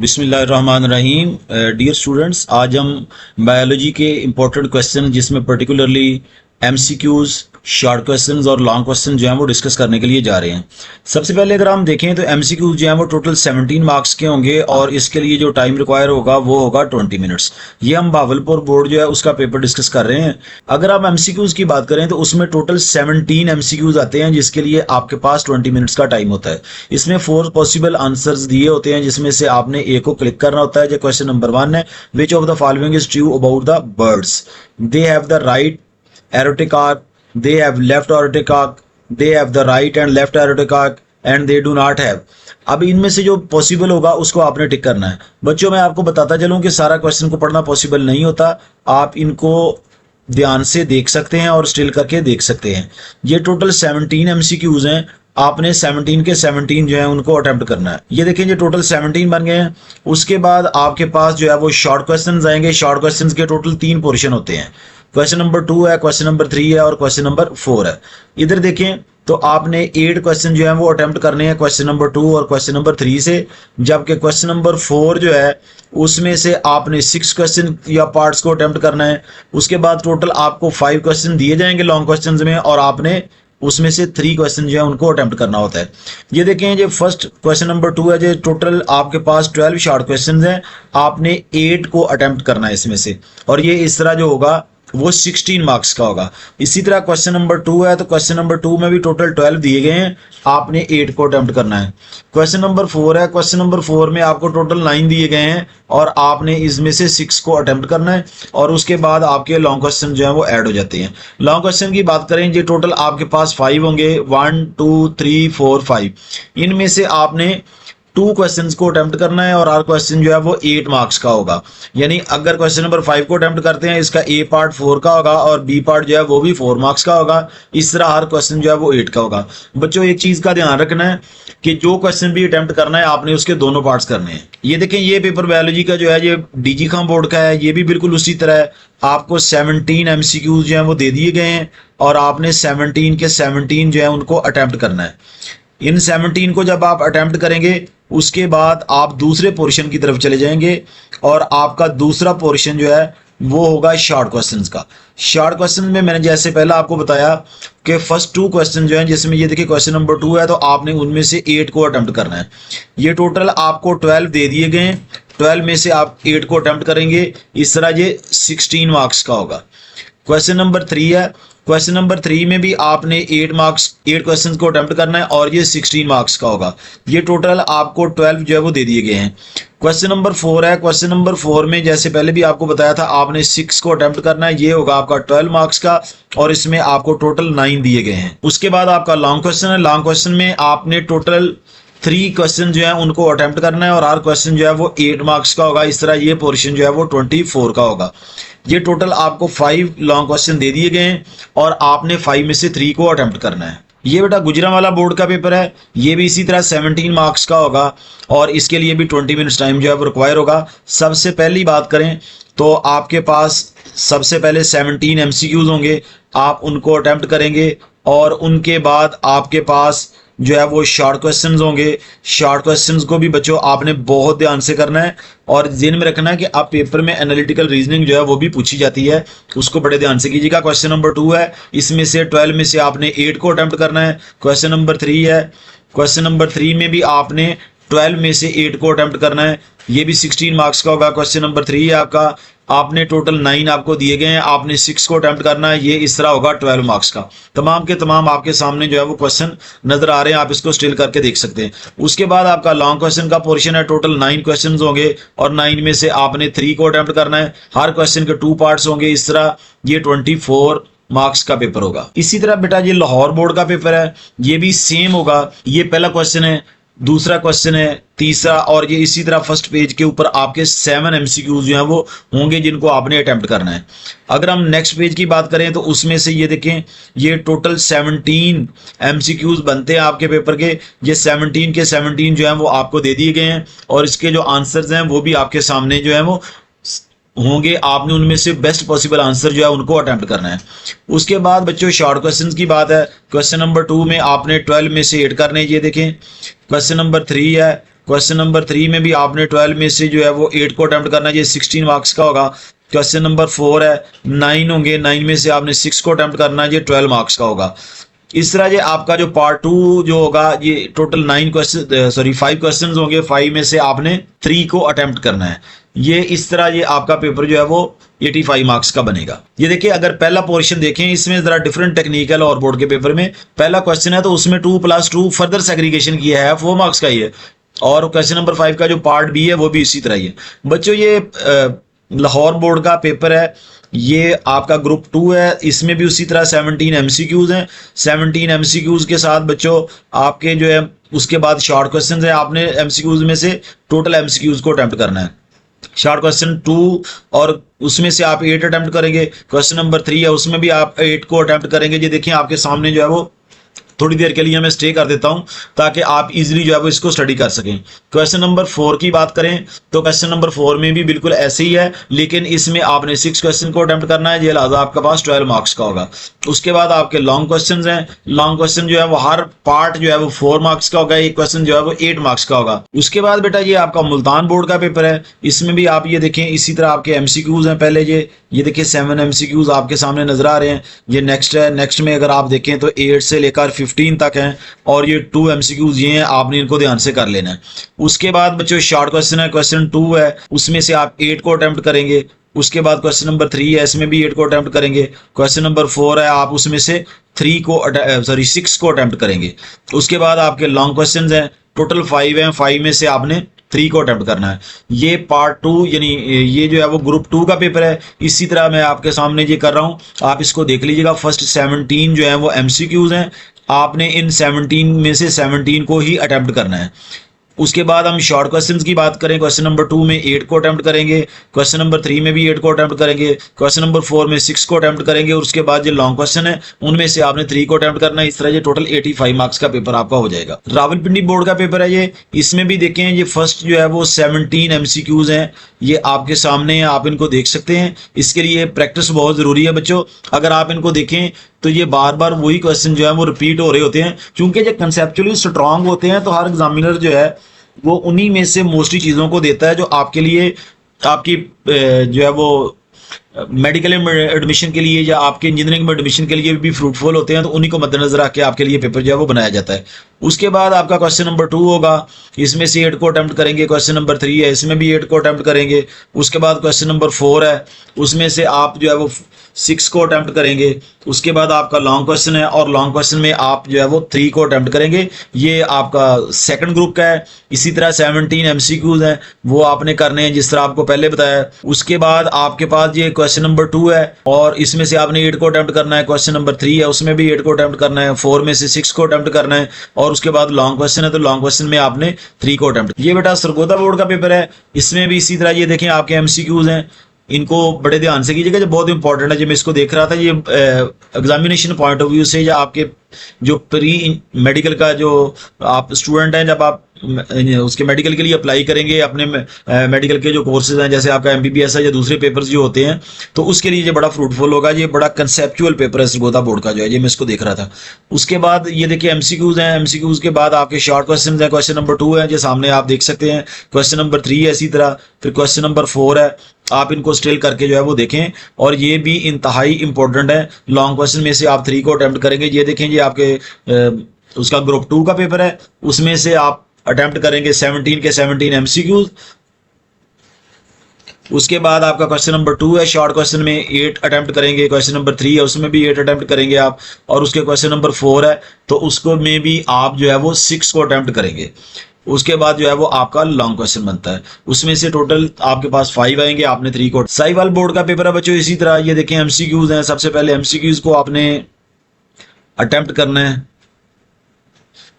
बिस्मिल्लाहिर्रहमानिर्रहीम। Dear students, आज हम बायोलॉजी के इम्पोर्टेंट क्वेश्चन जिसमें पर्टिकुलरली एमसीक्यूज, शॉर्ट क्वेश्चंस और लॉन्ग क्वेश्चन जो हैं वो डिस्कस करने के लिए जा रहे हैं। सबसे पहले अगर हम देखें तो एमसीक्यूज जो हैं वो टोटल 17 मार्क्स के होंगे और इसके लिए जो टाइम रिक्वायर होगा वो होगा 20 मिनट्स। ये हम भावलपुर बोर्ड जो है उसका पेपर डिस्कस कर रहे हैं। अगर आप एमसीक्यूज की बात करें तो उसमें टोटल 17 एमसीक्यूज आते हैं जिसके लिए आपके पास 20 मिनट्स का टाइम होता है। इसमें 4 पॉसिबल आंसर्स दिए होते हैं जिसमें से आपने ए को क्लिक करना होता है। जो क्वेश्चन नंबर 1 है, which of the following is true about the birds? They have the right aortic arc, they have left aortic arc, they have the right and left aortic arc and they do not have। अब इनमें से जो possible होगा उसको आपने टिक करना है। बच्चों, मैं आपको बताता चलूं कि सारा क्वेश्चन को पढ़ना पॉसिबल नहीं होता। आप इनको ध्यान से देख सकते हैं और स्टिल करके देख सकते हैं। ये टोटल 17 एमसीक्यूज हैं। आपने 17 के 17 जो है उनको अटेम्प्ट करना है। ये देखें, ये टोटल 17 बन गए हैं। उसके बाद आपके पास जो है वो शॉर्ट क्वेश्चंस आएंगे। शॉर्ट क्वेश्चंस के टोटल 3 पोर्शन होते हैं। क्वेश्चन नंबर 2 है, क्वेश्चन नंबर 3 है और क्वेश्चन नंबर 4 है। इधर देखें तो आपने 8 क्वेश्चन जो है वो अटेम्प्ट करने हैं क्वेश्चन नंबर 2 और क्वेश्चन नंबर 3 से, जबकि क्वेश्चन नंबर 4 जो है उसमें से आपने 6 क्वेश्चन या पार्ट्स को अटेम्प्ट करना है। उसके बाद टोटल आपको 5 क्वेश्चन दिए जाएंगे लॉन्ग क्वेश्चंस में और आपने उसमें से 3 क्वेश्चन जो है उनको अटेम्प्ट करना होता है। ये देखें, ये फर्स्ट क्वेश्चन नंबर 2 है। जो टोटल आपके पास 12 शॉर्ट क्वेश्चन हैं, आपने 8 को अटेम्प्ट करना है इसमें से, और ये इस तरह जो होगा वो 16 मार्क्स का होगा। इसी तरह क्वेश्चन नंबर 2 है, तो क्वेश्चन नंबर 2 में भी टोटल 12 दिए गए हैं, आपने 8 को अटेम्प्ट करना है। क्वेश्चन नंबर 4 है, क्वेश्चन नंबर 4 में आपको टोटल 9 दिए गए हैं और आपने इसमें से 6 को अटेम्प्ट करना है और उसके बाद आपके लॉन्ग क्वेश्चन जो है वो ऐड हो जाते हैं। लॉन्ग क्वेश्चन की बात करें, ये टोटल आपके पास 5 होंगे, 1 2 3 4 5। इनमें से आपने 2 क्वेश्चंस को अटेम्प्ट करना है और हर क्वेश्चन जो है वो 8 मार्क्स का होगा। यानी अगर क्वेश्चन नंबर 5 को अटेम्प्ट करते हैं, इसका ए पार्ट 4 का होगा और बी पार्ट जो है वो भी 4 मार्क्स का होगा। इस तरह हर क्वेश्चन जो है वो 8 का होगा। बच्चों, एक चीज का ध्यान रखना है कि जो क्वेश्चन भी अटेम्प्ट करना है आपने उसके दोनों पार्ट्स करने हैं। ये देखें, ये पेपर बायोलॉजी का जो है ये डीजी खां बोर्ड का है। ये भी बिल्कुल उसी तरह है। आपको 17 एमसीक्यूज जो है वो दे दिए गए हैं और आपने 17 के 17 जो है उनको अटेम्प्ट करना है। इन 17 को जब आप अटेम्प्ट करेंगे उसके बाद आप दूसरे पोर्शन की तरफ चले जाएंगे और आपका दूसरा पोर्शन जो है वो होगा शॉर्ट क्वेश्चंस का। शॉर्ट क्वेश्चन में मैंने जैसे पहला आपको बताया कि फर्स्ट 2 क्वेश्चन जो हैं, जिसमें ये देखिए क्वेश्चन नंबर 2 है, तो आपने उनमें से 8 को अटेम्प्ट करना है। ये टोटल आपको 12 दे दिए गए हैं, 12 में से आप 8 को अटेम्प्ट करेंगे। इस तरह ये 16 मार्क्स का होगा। क्वेश्चन नंबर 3 है, क्वेश्चन नंबर 3 में भी आपने 8 क्वेश्चंस को अटेम्प्ट करना है और ये 16 मार्क्स का होगा। ये टोटल आपको 12 जो है वो दे दिए गए हैं। क्वेश्चन नंबर 4 है, क्वेश्चन नंबर 4 में जैसे पहले भी आपको बताया था आपने 6 को अटेम्प्ट करना है। ये होगा आपका 12 मार्क्स का और इसमें आपको टोटल 9 दिए गए हैं। उसके बाद आपका लॉन्ग क्वेश्चन है। लॉन्ग क्वेश्चन में आपने टोटल 3 क्वेश्चन जो है उनको अटेम्प्ट करना है और हर क्वेश्चन जो है वो 8 मार्क्स का होगा। इस तरह ये पोर्शन जो है वो 24 का होगा। ये टोटल आपको 5 लॉन्ग क्वेश्चन दे दिए गए हैं और आपने 5 में से 3 को अटेम्प्ट करना है। ये बेटा गुजरांवाला बोर्ड का पेपर है। ये भी इसी तरह 17 मार्क्स का होगा और इसके लिए भी 20 मिनट्स टाइम जो है वो रिक्वायर होगा। सबसे पहली बात करें तो आपके पास सबसे पहले 17 एमसीक्यूज होंगे, आप उनको अटेम्प्ट करेंगे और उनके बाद आपके पास जो है वो शॉर्ट क्वेश्चंस होंगे। शॉर्ट क्वेश्चंस को भी बच्चों आपने बहुत ध्यान से करना है और ध्यान में रखना है कि आप पेपर में एनालिटिकल रीजनिंग जो है वो भी पूछी जाती है, उसको बड़े ध्यान से कीजिएगा। क्वेश्चन नंबर 2 है, इसमें से 12 में से आपने 8 को अटेम्प्ट करना है। क्वेश्चन नंबर 3 है, क्वेश्चन नंबर 3 में भी आपने 12 में से 8 को अटेम्प्ट करना है। ये भी 16 मार्क्स का होगा। क्वेश्चन नंबर 3 है आपका, आपने टोटल 9 आपको दिए गए हैं, आपने 6 को अटेम्प्ट करना है। ये इस तरह होगा 12 मार्क्स का। तमाम के तमाम आपके सामने जो है वो क्वेश्चन नजर आ रहे हैं, आप इसको स्टिल करके देख सकते हैं। उसके बाद आपका लॉन्ग क्वेश्चन का पोर्शन है। टोटल 9 क्वेश्चन होंगे और 9 में से आपने 3 को अटेम्प्ट करना है। हर क्वेश्चन के 2 पार्ट्स होंगे। इस तरह ये 24 मार्क्स का पेपर होगा। इसी तरह बेटा ये लाहौर बोर्ड का पेपर है। ये भी सेम होगा। ये पहला क्वेश्चन है, दूसरा क्वेश्चन है, तीसरा, और ये इसी तरह फर्स्ट पेज के ऊपर आपके 7 एमसीक्यूज जो हैं वो होंगे जिनको आपने अटेम्प्ट करना है। अगर हम नेक्स्ट पेज की बात करें तो उसमें से ये देखें, ये टोटल 17 एमसीक्यूज बनते हैं आपके पेपर के। ये 17 के 17 जो हैं वो आपको दे दिए गए हैं और इसके जो आंसर्स हैं वो भी आपके सामने जो है वो होंगे। आपने उनमें से बेस्ट पॉसिबल आंसर जो है उनको अटेम्प्ट करना है। उसके बाद बच्चों शॉर्ट क्वेश्चंस की बात है। क्वेश्चन नंबर 2 में आपने 12 में से 8 करने। ये देखें, क्वेश्चन नंबर 3 है, क्वेश्चन नंबर 3 में भी आपने 12 में से जो है वो 8 को अटेम्प्ट करना है, ये 16 मार्क्स का होगा। क्वेश्चन नंबर 4 है, 9 होंगे, 9 में से आपने 6 को अटेम्प्ट करना है, ये 12 मार्क्स का होगा। इस तरह ये आपका जो पार्ट 2 जो होगा ये टोटल 5 क्वेश्चन होंगे, 5 में से आपने 3 को अटेम्प्ट करना है। ये इस तरह ये आपका पेपर जो है वो 85 मार्क्स का बनेगा। ये देखिए, अगर पहला पोर्शन देखें, इसमें जरा डिफरेंट टेक्निक है। लाहौर बोर्ड के पेपर में पहला क्वेश्चन है तो उसमें 2+2 फर्दर सेग्रीगेशन किया है, 4 मार्क्स का ही है। और क्वेश्चन नंबर 5 का जो पार्ट बी है वो भी इसी तरह ही है। बच्चों ये लाहौर बोर्ड का पेपर है, ये आपका ग्रुप 2 है, इसमें भी उसी तरह 17 एमसीक्यूज हैं। 17 एमसीक्यूज के साथ बच्चों आपके जो है उसके बाद शॉर्ट क्वेश्चन है। आपने एमसीक्यूज में से टोटल एमसीक्यूज को अटेम्प्ट करना है। शॉर्ट क्वेश्चन 2 और उसमें से आप 8 अटेम्प्ट करेंगे। क्वेश्चन नंबर 3 है, उसमें भी आप 8 को अटेम्प्ट करेंगे। ये देखिए आपके सामने जो है वो थोड़ी देर के लिए मैं स्टे कर देता हूं ताकि आप इजीली जो है वो इसको स्टडी कर सकें। क्वेश्चन नंबर 4 की बात करें तो क्वेश्चन नंबर 4 में भी बिल्कुल ऐसे ही है, लेकिन इसमें आपने 6 क्वेश्चन को अटेम्प्ट करना है, ये लिहाजा आपके पास 12 मार्क्स का होगा। उसके बाद आपके लॉन्ग क्वेश्चन हैं। लॉन्ग क्वेश्चन जो है वो हर पार्ट जो है वो 4 मार्क्स का होगा, एक क्वेश्चन जो है वो 8 मार्क्स का होगा। उसके बाद बेटा ये आपका मुल्तान बोर्ड का पेपर है, इसमें भी आप ये देखें इसी तरह आपके एमसीक्यूज हैं। पहले ये देखिए 7 एमसीक्यूज आपके सामने नजर आ रहे हैं। ये नेक्स्ट है, नेक्स्ट में अगर आप देखें तो 8 से लेकर 15 तक हैं और ये 2 एमसीक्यूज ये हैं, आपने इनको ध्यान से कर लेना है। उसके बाद बच्चों शॉर्ट क्वेश्चन है, क्वेश्चन 2 है, उसमें से आप 8 को अटेम्प्ट करेंगे। उसके बाद क्वेश्चन नंबर 3 है, इसमें भी 8 को अटेम्प्ट करेंगे। क्वेश्चन नंबर 4 है, आप उसमें से 6 को अटेम्प्ट करेंगे। उसके बाद आपके लॉन्ग क्वेश्चन हैं, टोटल 5 हैं, 5 में से आपने 3 को अटेम्प्ट करना है। ये पार्ट 2 यानी ये जो है वो ग्रुप 2 का पेपर है। इसी तरह मैं आपके सामने ये कर रहा हूं, आप इसको देख लीजिएगा। फर्स्ट 17 जो है वो एमसीक्यूज हैं, आपने इन 17 में से 17 को ही अटेम्प्ट करना है। उसके बाद हम शॉर्ट क्वेश्चंस की बात करें, क्वेश्चन नंबर 2 में 8 को अटेम्प्ट करेंगे। क्वेश्चन नंबर 3 में भी 8 को अटेम्प्ट करेंगे। क्वेश्चन नंबर 4 में 6 को अटेम्प्ट करेंगे और उसके बाद जो लॉन्ग क्वेश्चन है उनमें से आपने 3 को अटेम्प्ट करना है। इस तरह ये टोटल 85 मार्क्स का पेपर आपका हो जाएगा। रावलपिंडी बोर्ड का पेपर है ये, इसमें भी देखें ये फर्स्ट जो है वो 17 एमसीक्यूज हैं, ये आपके सामने है, आप इनको देख सकते हैं। इसके लिए प्रैक्टिस बहुत जरूरी है बच्चों। अगर आप इनको देखें तो ये बार बार वही क्वेश्चन जो है वो रिपीट हो रहे होते हैं, क्योंकि ये कंसेप्चुअली स्ट्रांग होते हैं। तो हर एग्जामिनर जो है वो उन्हीं में से मोस्टली चीज़ों को देता है जो आपके लिए आपकी जो है वो मेडिकल एडमिशन के लिए या आपके इंजीनियरिंग में एडमिशन के लिए भी फ्रूटफुल होते हैं। तो उन्हीं को मद्देनजर रख के आपके लिए पेपर जो है वो बनाया जाता है। उसके बाद आपका क्वेश्चन नंबर 2 होगा, इसमें से 8 को अटेम्प्ट करेंगे। क्वेश्चन नंबर 3 है, इसमें भी 8 को अटेम्प्ट करेंगे। उसके बाद क्वेश्चन नंबर 4 है, उसमें से आप जो है वो 6 को अटेम्प्ट करेंगे। उसके बाद आपका लॉन्ग क्वेश्चन है और लॉन्ग क्वेश्चन में आप जो है वो 3 को अटेम्प्ट करेंगे। ये आपका सेकंड ग्रुप का है। इसी तरह 17 एमसीक्यूज हैं, वो आपने करने हैं जिस तरह आपको पहले बताया। उसके बाद आपके पास ये क्वेश्चन नंबर 2 है और इसमें से आपने 8 को अटेम्प्ट करना है। क्वेश्चन नंबर 3 है, उसमें भी 8 को अटेम्प्ट करना है। 4 में से 6 को अटेम्प्ट करना है और उसके बाद लॉन्ग क्वेश्चन है तो लॉन्ग क्वेश्चन में आपने 3 को अटेम्प्ट। ये बेटा सरगोदा बोर्ड का पेपर है, इसमें भी इसी तरह ये देखें आपके एमसीक्यूज हैं, इनको बड़े ध्यान से कीजिएगा, जो बहुत इंपॉर्टेंट है। जब मैं इसको देख रहा था ये एग्जामिनेशन पॉइंट ऑफ व्यू से या आपके जो प्री मेडिकल का जो आप स्टूडेंट हैं, जब आप उसके मेडिकल के लिए अप्लाई करेंगे, अपने मेडिकल के जो कोर्सेज हैं जैसे आपका एमबीबीएस है या दूसरे पेपर्स जो होते हैं, तो उसके लिए ये बड़ा फ्रूटफुल होगा। ये बड़ा कंसेप्चुअल पेपर है सरगोदा बोर्ड का जो है, ये मैं इसको देख रहा था। उसके बाद ये देखिए एमसीक्यूज हैं, एमसीक्यूज के बाद आपके शॉर्ट क्वेश्चन हैं। क्वेश्चन नंबर 2 है जो सामने आप देख सकते हैं। क्वेश्चन नंबर 3 है इसी तरह, फिर क्वेश्चन नंबर 4 है, आप इनको स्टिल करके जो है वो देखें। और ये भी इंतहाई इंपॉर्टेंट है। लॉन्ग क्वेश्चन में से आप 3 को अटेम्प्ट करेंगे। ये देखें ये आपके उसका ग्रुप 2 का पेपर है, उसमें से आप अटेम्प्ट करेंगे 17 के 17 एमसीक्यूज। उसके बाद आपका क्वेश्चन नंबर 2 है, शॉर्ट क्वेश्चन में 8 अटेम्प्ट करेंगे। क्वेश्चन नंबर 3 है, उसमें भी 8 अटेम्प्ट करेंगे आप। और उसके क्वेश्चन नंबर 4 है तो उसको में भी आप जो है वो 6 को अटेम्प्ट करेंगे। उसके बाद जो है वो आपका लॉन्ग क्वेश्चन बनता है, उसमें से टोटल आपके पास 5 आएंगे, आपने 3 को। साहिवाल बोर्ड का पेपर है बच्चों, इसी तरह ये देखें एमसीक्यूज हैं। सबसे पहले एमसीक्यूज को आपने अटेम्प्ट करना है,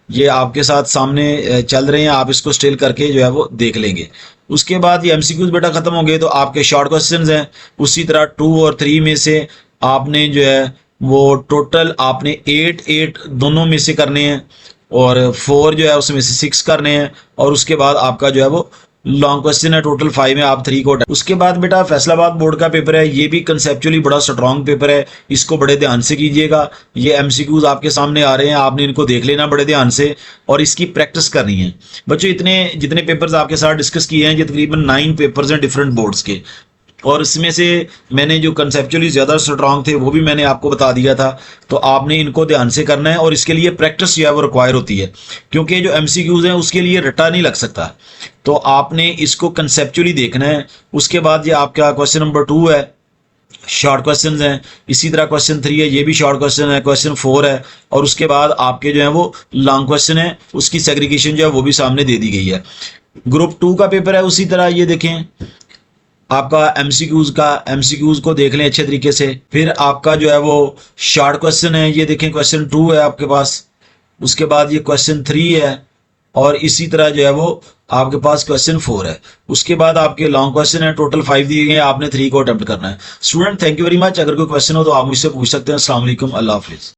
ये आपके साथ सामने चल रहे हैं, आप इसको स्टिल करके जो है वो देख लेंगे। उसके बाद ये एमसीक्यूज बेटा खत्म हो गए तो आपके शॉर्ट क्वेश्चंस हैं। उसी तरह 2 और 3 में से आपने जो है वो टोटल आपने 8 दोनों में से करने हैं और 4 जो है उसमें से 6 करने हैं और उसके बाद आपका जो है वो लॉन्ग क्वेश्चन है टोटल 5 में, आप 3 को। उसके बाद बेटा फैसलाबाद बोर्ड का पेपर है, ये भी कंसेप्चुअली बड़ा स्ट्रॉन्ग पेपर है, इसको बड़े ध्यान से कीजिएगा। ये एमसीक्यूज आपके सामने आ रहे हैं, आपने इनको देख लेना बड़े ध्यान से और इसकी प्रैक्टिस करनी है। बच्चों इतने जितने पेपर्स आपके साथ डिस्कस किए हैं, ये तकरीबन 9 पेपर्स हैं डिफरेंट बोर्ड्स के, और इसमें से मैंने जो कंसेप्चुअली ज़्यादा स्ट्रॉन्ग थे वो भी मैंने आपको बता दिया था। तो आपने इनको ध्यान से करना है और इसके लिए प्रैक्टिस जो है वो रिक्वायर होती है, क्योंकि जो एमसीक्यूज हैं उसके लिए रट्टा नहीं लग सकता। तो आपने इसको कंसेप्चुअली देखना है। उसके बाद ये आपका क्वेश्चन नंबर 2 है, शॉर्ट क्वेश्चंस हैं। इसी तरह क्वेश्चन 3 है, ये भी शॉर्ट क्वेश्चन है। क्वेश्चन 4 है, और उसके बाद आपके जो है वो लॉन्ग क्वेश्चन है, उसकी सेग्रीगेशन जो है वो भी सामने दे दी गई है। ग्रुप 2 का पेपर है, उसी तरह ये देखें आपका एमसीक्यूज को देख लें अच्छे तरीके से। फिर आपका जो है वो शॉर्ट क्वेश्चन है, ये देखें क्वेश्चन 2 है आपके पास। उसके बाद ये क्वेश्चन 3 है, और इसी तरह जो है वो आपके पास क्वेश्चन 4 है। उसके बाद आपके लॉन्ग क्वेश्चन है, टोटल 5 दिए गए, आपने 3 को अटेम्प्ट करना है। Student thank you very much. अगर कोई क्वेश्चन हो तो आप मुझसे पूछ सकते हैं। अस्सलाम वालेकुम, अल्लाह हाफिज।